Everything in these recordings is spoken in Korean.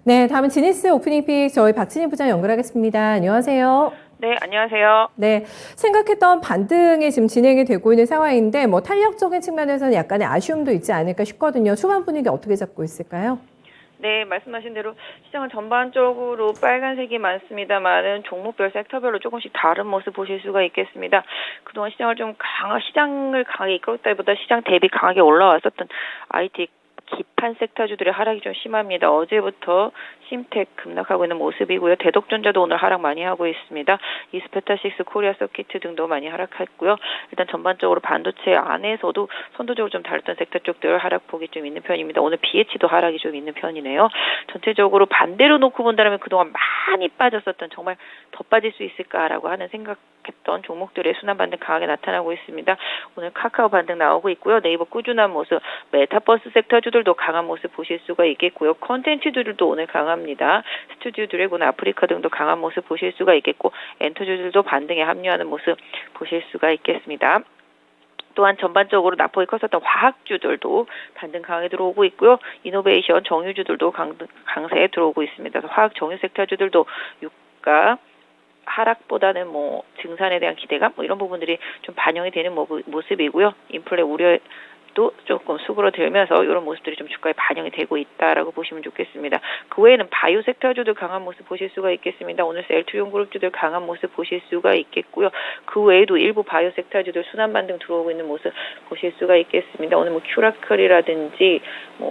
네, 다음은 지니스 오프닝 픽 저희 박진희 부장 연결하겠습니다. 안녕하세요. 네, 안녕하세요. 네, 생각했던 반등이 지금 진행이 되고 있는 상황인데 뭐 탄력적인 측면에서는 약간의 아쉬움도 있지 않을까 싶거든요. 초반 분위기 어떻게 잡고 있을까요? 네, 말씀하신 대로 시장은 전반적으로 빨간색이 많습니다만은 종목별 섹터별로 조금씩 다른 모습 보실 수가 있겠습니다. 그동안 시장을 강하게 이끌었다기보다 시장 대비 강하게 올라왔었던 IT 기판 섹터주들의 하락이 좀 심합니다. 어제부터 심텍 급락하고 있는 모습이고요. 대덕전자도 오늘 하락 많이 하고 있습니다. 이스페타식스, 코리아 서키트 등도 많이 하락했고요. 일단 전반적으로 반도체 안에서도 선도적으로 좀 다뤘던 섹터 쪽들 하락폭이 좀 있는 편입니다. 오늘 BH도 하락이 좀 있는 편이네요. 전체적으로 반대로 놓고 본다면 그동안 많이 빠졌었던 정말 더 빠질 수 있을까라고 하는 생각했던 종목들의 순환 반등 강하게 나타나고 있습니다. 오늘 카카오 반등 나오고 있고요. 네이버 꾸준한 모습, 메타버스 섹터주들도 강한 모습 보실 수가 있겠고요. 컨텐츠들도 오늘 강합니다. 스튜디오 드래곤, 아프리카 등도 강한 모습 보실 수가 있겠고 엔터주들도 반등에 합류하는 모습 보실 수가 있겠습니다. 또한 전반적으로 낙폭이 컸었던 화학주들도 반등 강하게 들어오고 있고요. 이노베이션, 정유주들도 강세에 들어오고 있습니다. 화학 정유 섹터주들도 유가 하락보다는 뭐 증산에 대한 기대감 이런 부분들이 좀 반영이 되는 모습이고요. 인플레 우려도 조금 수그러들면서 이런 모습들이 좀 주가에 반영이 되고 있다라고 보시면 좋겠습니다. 그 외에는 바이오 섹터주도 강한 모습 보실 수가 있겠습니다. 오늘 셀트리온 그룹주들 강한 모습 보실 수가 있겠고요. 그 외에도 일부 바이오 섹터주들 순환 반등 들어오고 있는 모습 보실 수가 있겠습니다. 오늘 뭐 큐라클이라든지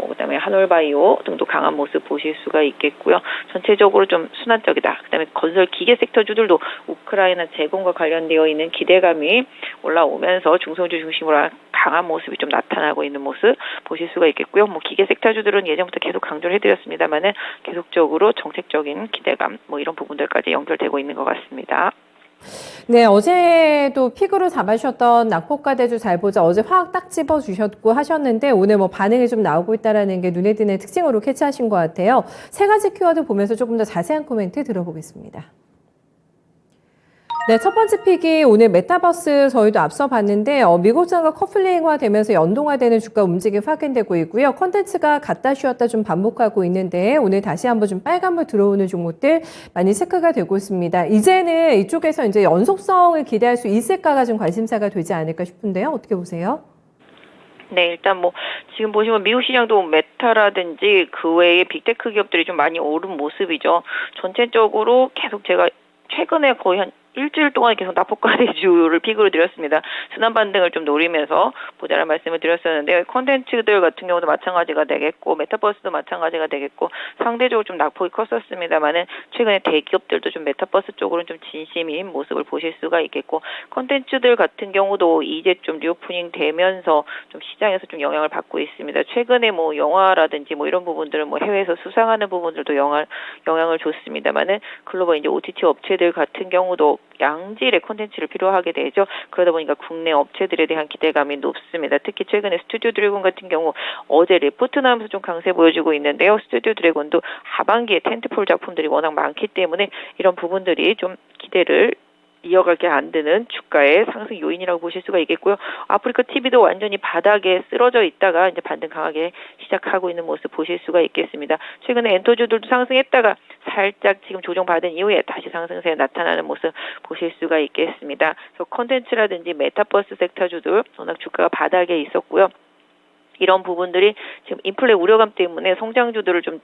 그다음에 한올바이오 등도 강한 모습 보실 수가 있겠고요. 전체적으로 좀 순환적이다. 그다음에 건설 기계 섹터주들도 우크라이나 재건과 관련되어 있는 기대감이 올라오면서 중소주 중심으로 강한 모습이 좀 나타나고 있는 모습 보실 수가 있겠고요. 기계 섹터주들은 예전부터 계속 강조를 해드렸습니다만은 계속적으로 정책적인 기대감 이런 부분들까지 연결되고 있는 것 같습니다. 네, 어제도 픽으로 잡아주셨던 낙폭과대주 잘 보자 어제 화학 딱 집어주셨고 하셨는데 오늘 반응이 좀 나오고 있다는 게 눈에 띄는 특징으로 캐치하신 것 같아요. 세 가지 키워드 보면서 조금 더 자세한 코멘트 들어보겠습니다. 네, 첫 번째 픽이 오늘 메타버스 저희도 앞서 봤는데 미국장과 커플링화 되면서 연동화되는 주가 움직임 확인되고 있고요. 콘텐츠가 갔다 쉬었다 좀 반복하고 있는데 오늘 다시 한번 좀 빨간불 들어오는 종목들 많이 체크가 되고 있습니다. 이제는 이쪽에서 이제 연속성을 기대할 수 있을까가 좀 관심사가 되지 않을까 싶은데요. 어떻게 보세요? 네, 일단 지금 보시면 미국 시장도 메타라든지 그 외에 빅테크 기업들이 좀 많이 오른 모습이죠. 전체적으로 계속 제가 최근에 거의 한 일주일 동안 계속 낙폭과대주를 픽으로 드렸습니다. 순환 반등을 좀 노리면서 보자라는 말씀을 드렸었는데 콘텐츠들 같은 경우도 마찬가지가 되겠고 메타버스도 마찬가지가 되겠고 상대적으로 좀 낙폭이 컸었습니다만은 최근에 대기업들도 좀 메타버스 쪽으로는 좀 진심인 모습을 보실 수가 있겠고 콘텐츠들 같은 경우도 이제 좀 리오프닝 되면서 좀 시장에서 좀 영향을 받고 있습니다. 최근에 영화라든지 이런 부분들은 해외에서 수상하는 부분들도 영향을 줬습니다만은 글로벌 이제 OTT 업체들 같은 경우도 양질의 콘텐츠를 필요하게 되죠. 그러다 보니까 국내 업체들에 대한 기대감이 높습니다. 특히 최근에 스튜디오 드래곤 같은 경우 어제 리포트 나오면서 좀 강세 보여주고 있는데요. 스튜디오 드래곤도 하반기에 텐트폴 작품들이 워낙 많기 때문에 이런 부분들이 좀 기대를 이어가게 안 되는 주가의 상승 요인이라고 보실 수가 있겠고요. 아프리카 TV도 완전히 바닥에 쓰러져 있다가 이제 반등 강하게 시작하고 있는 모습 보실 수가 있겠습니다. 최근에 엔터주들도 상승했다가 살짝 지금 조정받은 이후에 다시 상승세에 나타나는 모습 보실 수가 있겠습니다. 그래서 콘텐츠라든지 메타버스 섹터주들 워낙 주가가 바닥에 있었고요. 이런 부분들이 지금 인플레 우려감 때문에 성장주들을 좀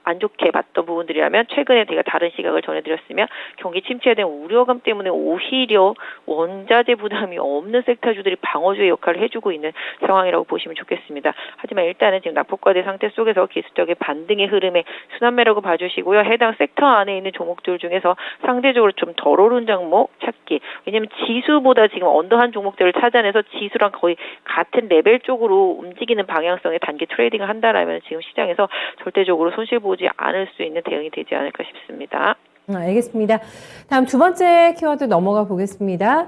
안 좋게 봤던 부분들이라면 최근에 제가 다른 시각을 전해드렸으면 경기 침체에 대한 우려감 때문에 오히려 원자재 부담이 없는 섹터주들이 방어주의 역할을 해주고 있는 상황이라고 보시면 좋겠습니다. 하지만 일단은 지금 낙폭과대 상태 속에서 기술적인 반등의 흐름에 순환매라고 봐주시고요. 해당 섹터 안에 있는 종목들 중에서 상대적으로 좀 덜 오른 종목 찾기. 왜냐하면 지수보다 지금 언더한 종목들을 찾아내서 지수랑 거의 같은 레벨 쪽으로 움직이는 방향성의 단기 트레이딩을 한다라면 지금 시장에서 절대적으로 손실 보지 않을 수 있는 대응이 되지 않을까 싶습니다. 알겠습니다. 다음 두 번째 키워드 넘어가 보겠습니다.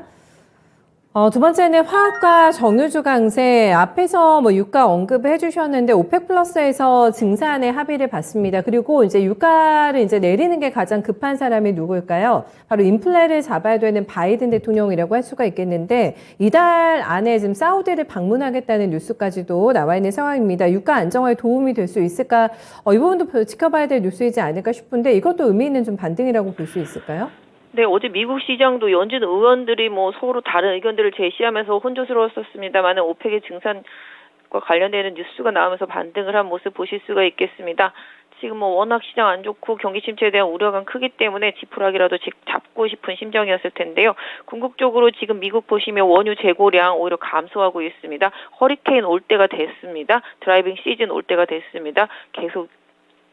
두 번째는 화학과 정유주 강세. 앞에서 뭐 유가 언급을 해주셨는데 오펙 플러스에서 증산에 합의를 봤습니다. 그리고 이제 유가를 이제 내리는 게 가장 급한 사람이 누구일까요? 바로 인플레를 잡아야 되는 바이든 대통령이라고 할 수가 있겠는데 이달 안에 지금 사우디를 방문하겠다는 뉴스까지도 나와 있는 상황입니다. 유가 안정화에 도움이 될 수 있을까? 이 부분도 지켜봐야 될 뉴스이지 않을까 싶은데 이것도 의미 있는 좀 반등이라고 볼 수 있을까요? 네, 어제 미국 시장도 연준 의원들이 뭐 서로 다른 의견들을 제시하면서 혼조스러웠었습니다만 오펙의 증산과 관련되는 뉴스가 나오면서 반등을 한 모습 보실 수가 있겠습니다. 지금 뭐 워낙 시장 안 좋고 경기 침체에 대한 우려가 크기 때문에 지푸라기라도 잡고 싶은 심정이었을 텐데요. 궁극적으로 지금 미국 보시면 원유 재고량 오히려 감소하고 있습니다. 허리케인 올 때가 됐습니다. 드라이빙 시즌 올 때가 됐습니다. 계속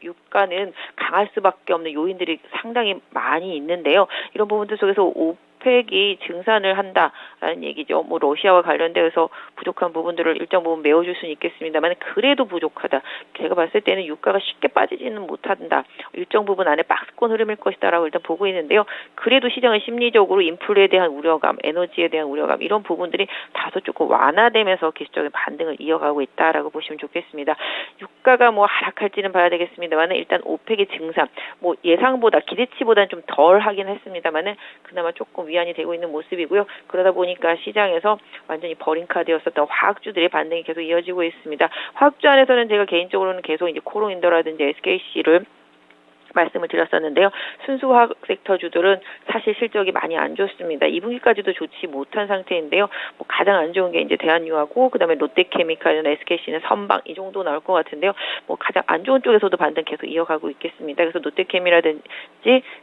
유가는 강할 수밖에 없는 요인들이 상당히 많이 있는데요. 이런 부분들 속에서 오펙이 증산을 한다라는 얘기죠. 뭐 러시아와 관련돼서 부족한 부분들을 일정 부분 메워줄 수는 있겠습니다만 그래도 부족하다. 제가 봤을 때는 유가가 쉽게 빠지지는 못한다. 일정 부분 안에 박스권 흐름일 것이다라고 일단 보고 있는데요. 그래도 시장은 심리적으로 인플레에 대한 우려감, 에너지에 대한 우려감 이런 부분들이 다소 조금 완화되면서 기술적인 반등을 이어가고 있다라고 보시면 좋겠습니다. 유가가 뭐 하락할지는 봐야 되겠습니다만 일단 오펙의 증산, 뭐 예상보다 기대치보다는 좀 덜 하긴 했습니다만은 그나마 조금 위안이 되고 있는 모습이고요. 그러다 보니까 시장에서 완전히 버림카드였었던 화학주들의 반등이 계속 이어지고 있습니다. 화학주 안에서는 제가 개인적으로는 계속 이제 코롱인더라든지 SKC를 말씀을 드렸었는데요. 순수화학 섹터주들은 사실 실적이 많이 안 좋습니다. 2분기까지도 좋지 못한 상태인데요. 뭐 가장 안 좋은 게 이제 대한유하고 그다음에 롯데케미칼이나 SKC는 선방 이 정도 나올 것 같은데요. 뭐 가장 안 좋은 쪽에서도 반등 계속 이어가고 있겠습니다. 그래서 롯데케미라든지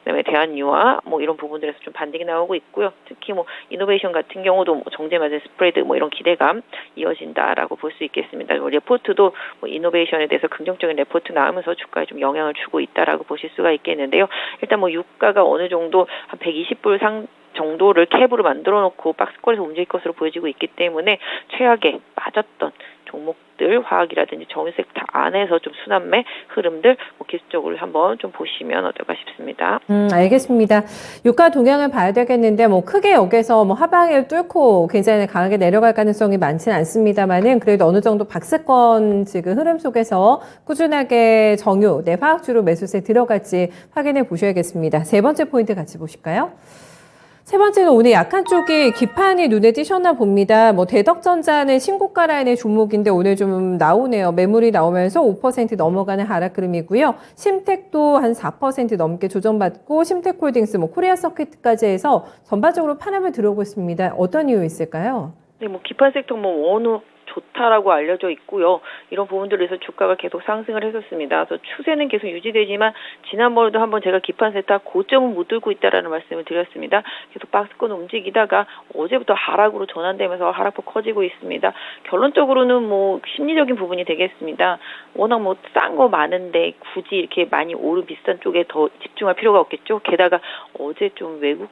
그다음에 대한유화 뭐 이런 부분들에서 좀 반등이 나오고 있고요. 특히 뭐 이노베이션 같은 경우도 뭐 정제 맞은 스프레드 뭐 이런 기대감 이어진다라고 볼 수 있겠습니다. 레포트도 뭐 이노베이션에 대해서 긍정적인 레포트 나오면서 주가에 좀 영향을 주고 있다라고 보실 수가 있겠는데요. 일단 뭐 유가가 어느 정도 한 120불 정도를 캡으로 만들어 놓고 박스권에서 움직일 것으로 보여지고 있기 때문에 최악에 빠졌던 종목들 화학이라든지 정유 섹터 안에서 좀 순환매 흐름들 뭐 기술적으로 한번 좀 보시면 어떨까 싶습니다. 알겠습니다. 유가 동향을 봐야 되겠는데 뭐 크게 여기서 뭐 하방을 뚫고 굉장히 강하게 내려갈 가능성이 많지는 않습니다만은 그래도 어느 정도 박스권 지금 흐름 속에서 꾸준하게 정유, 화학주로 매수세 들어갈지 확인해 보셔야겠습니다. 세 번째 포인트 같이 보실까요? 세 번째는 오늘 약한 쪽이 기판이 눈에 띄셨나 봅니다. 뭐 대덕전자는 신고가 라인의 종목인데 오늘 좀 나오네요. 매물이 나오면서 5% 넘어가는 하락 흐름이고요. 심텍도 한 4% 넘게 조정받고 심텍홀딩스, 뭐 코리아 서킷까지 해서 전반적으로 파람을 들어오고 있습니다. 어떤 이유 있을까요? 네, 뭐 기판 섹터 뭐 원후 좋다라고 알려져 있고요. 이런 부분들에서 주가가 계속 상승을 했었습니다. 그래서 추세는 계속 유지되지만 지난번에도 한번 제가 기판 섹터 고점은 못 들고 있다라는 말씀을 드렸습니다. 계속 박스권 움직이다가 어제부터 하락으로 전환되면서 하락폭 커지고 있습니다. 결론적으로는 뭐 심리적인 부분이 되겠습니다. 워낙 뭐 싼 거 많은데 굳이 이렇게 많이 오른 비싼 쪽에 더 집중할 필요가 없겠죠. 게다가 어제 좀 외국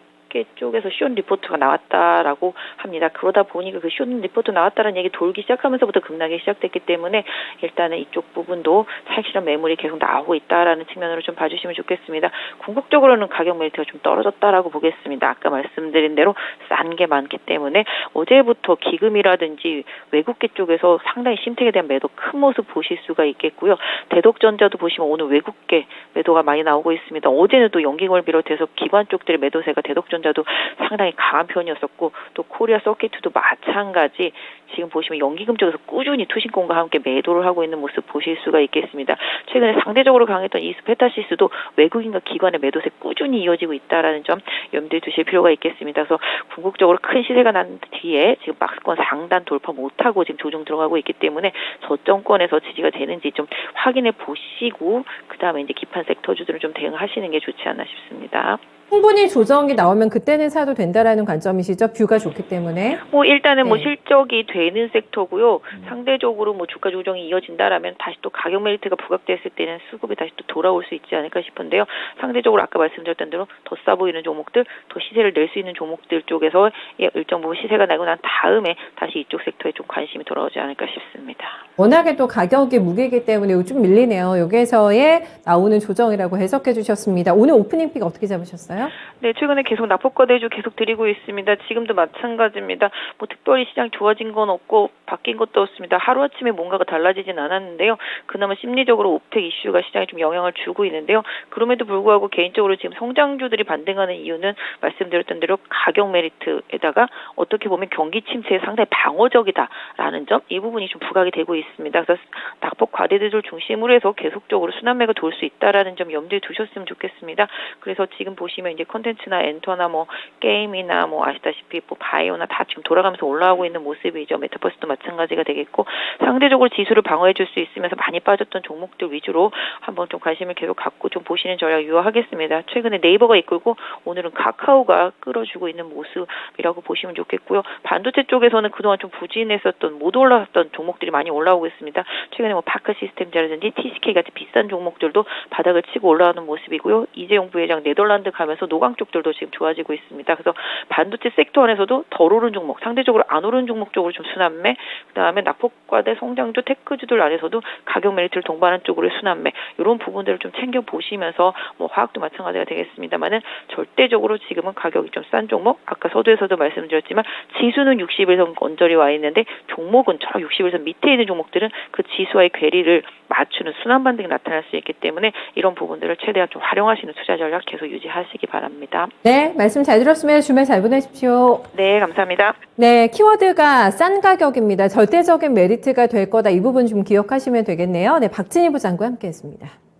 쪽에서 쇼 리포트가 나왔다라고 합니다. 그러다 보니까 그 쇼 리포트 나왔다는 얘기 돌기 시작하면서부터 급락이 시작됐기 때문에 일단은 이쪽 부분도 사실은 매물이 계속 나오고 있다라는 측면으로 좀 봐주시면 좋겠습니다. 궁극적으로는 가격 메리트가 좀 떨어졌다라고 보겠습니다. 아까 말씀드린 대로 싼 게 많기 때문에 어제부터 기금이라든지 외국계 쪽에서 상당히 심택에 대한 매도 큰 모습 보실 수가 있겠고요. 대덕전자도 보시면 오늘 외국계 매도가 많이 나오고 있습니다. 어제는 또 연기금을 비롯해서 기관 쪽들의 매도세가 대덕전자도 상당히 강한 편이었었고 또 코리아 서킷도 마찬가지 지금 보시면 연기금 쪽에서 꾸준히 투신권과 함께 매도를 하고 있는 모습 보실 수가 있겠습니다. 최근에 상대적으로 강했던 이스페타시스도 외국인과 기관의 매도세 꾸준히 이어지고 있다라는 점 염두에 두실 필요가 있겠습니다. 그래서 궁극적으로 큰 시세가 난 뒤에 지금 박스권 상단 돌파 못하고 지금 조정 들어가고 있기 때문에 저점권에서 지지가 되는지 좀 확인해 보시고 그 다음에 이제 기판 섹터주들을 좀 대응하시는 게 좋지 않나 싶습니다. 충분히 조정이 나오면 그때는 사도 된다라는 관점이시죠? 뷰가 좋기 때문에. 뭐 일단은 뭐 네. 실적이 되는 섹터고요. 상대적으로 뭐 주가 조정이 이어진다라면 다시 또 가격 메리트가 부각됐을 때는 수급이 다시 또 돌아올 수 있지 않을까 싶은데요. 상대적으로 아까 말씀드렸던 대로 더 싸 보이는 종목들, 더 시세를 낼 수 있는 종목들 쪽에서 일정 부분 시세가 나고 난 다음에 다시 이쪽 섹터에 좀 관심이 돌아오지 않을까 싶습니다. 워낙에 또 가격이 무게이기 때문에 좀 밀리네요. 여기에서의 나오는 조정이라고 해석해 주셨습니다. 오늘 오프닝 픽 어떻게 잡으셨어요? 있을까요? 네, 최근에 계속 낙폭과 대주 계속 드리고 있습니다. 지금도 마찬가지입니다. 뭐 특별히 시장 좋아진 건 없고 바뀐 것도 없습니다. 하루아침에 뭔가가 달라지진 않았는데요. 그나마 심리적으로 옵텍 이슈가 시장에 좀 영향을 주고 있는데요. 그럼에도 불구하고 개인적으로 지금 성장주들이 반등하는 이유는 말씀드렸던 대로 가격 메리트에다가 어떻게 보면 경기 침체에 상당히 방어적이다라는 점, 이 부분이 좀 부각이 되고 있습니다. 그래서 낙폭 과대주들 중심으로 해서 계속적으로 순환매가 돌 수 있다라는 점 염두에 두셨으면 좋겠습니다. 그래서 지금 보시면 이제 컨텐츠나 엔터나 뭐 게임이나 뭐 아시다시피 뭐 바이오나 다 지금 돌아가면서 올라오고 있는 모습이죠. 메타버스도 마찬가지가 되겠고, 상대적으로 지수를 방어해 줄 수 있으면서 많이 빠졌던 종목들 위주로 한번 좀 관심을 계속 갖고 좀 보시는 전략 유효하겠습니다. 최근에 네이버가 이끌고 오늘은 카카오가 끌어주고 있는 모습이라고 보시면 좋겠고요. 반도체 쪽에서는 그동안 좀 부진했었던, 못 올라왔던 종목들이 많이 올라오고 있습니다. 최근에 뭐 파크 시스템즈라든지 TCK 같은 비싼 종목들도 바닥을 치고 올라오는 모습이고요. 이재용 부회장 네덜란드 가면서 노광 쪽들도 지금 좋아지고 있습니다. 그래서 반도체 섹터 안에서도 덜 오른 종목, 상대적으로 안 오른 종목 쪽으로 좀 순환매, 그다음에 낙폭과대 성장주 테크주들 안에서도 가격 메리트를 동반한 쪽으로 순환매, 이런 부분들을 좀 챙겨 보시면서 뭐 화학도 마찬가지가 되겠습니다만은 절대적으로 지금은 가격이 좀 싼 종목, 아까 서두에서도 말씀드렸지만 지수는 60일선 언저리 와 있는데 종목은 저 60일선 밑에 있는 종목들은 그 지수와의 괴리를 맞추는 순환 반등이 나타날 수 있기 때문에 이런 부분들을 최대한 좀 활용하시는 투자 전략 계속 유지하시기 바랍니다. 네, 말씀 잘 들었습니다. 주말 잘 보내십시오. 네, 감사합니다. 네, 키워드가 싼 가격입니다. 절대적인 메리트가 될 거다. 이 부분 좀 기억하시면 되겠네요. 네, 박진희 부장과 함께했습니다.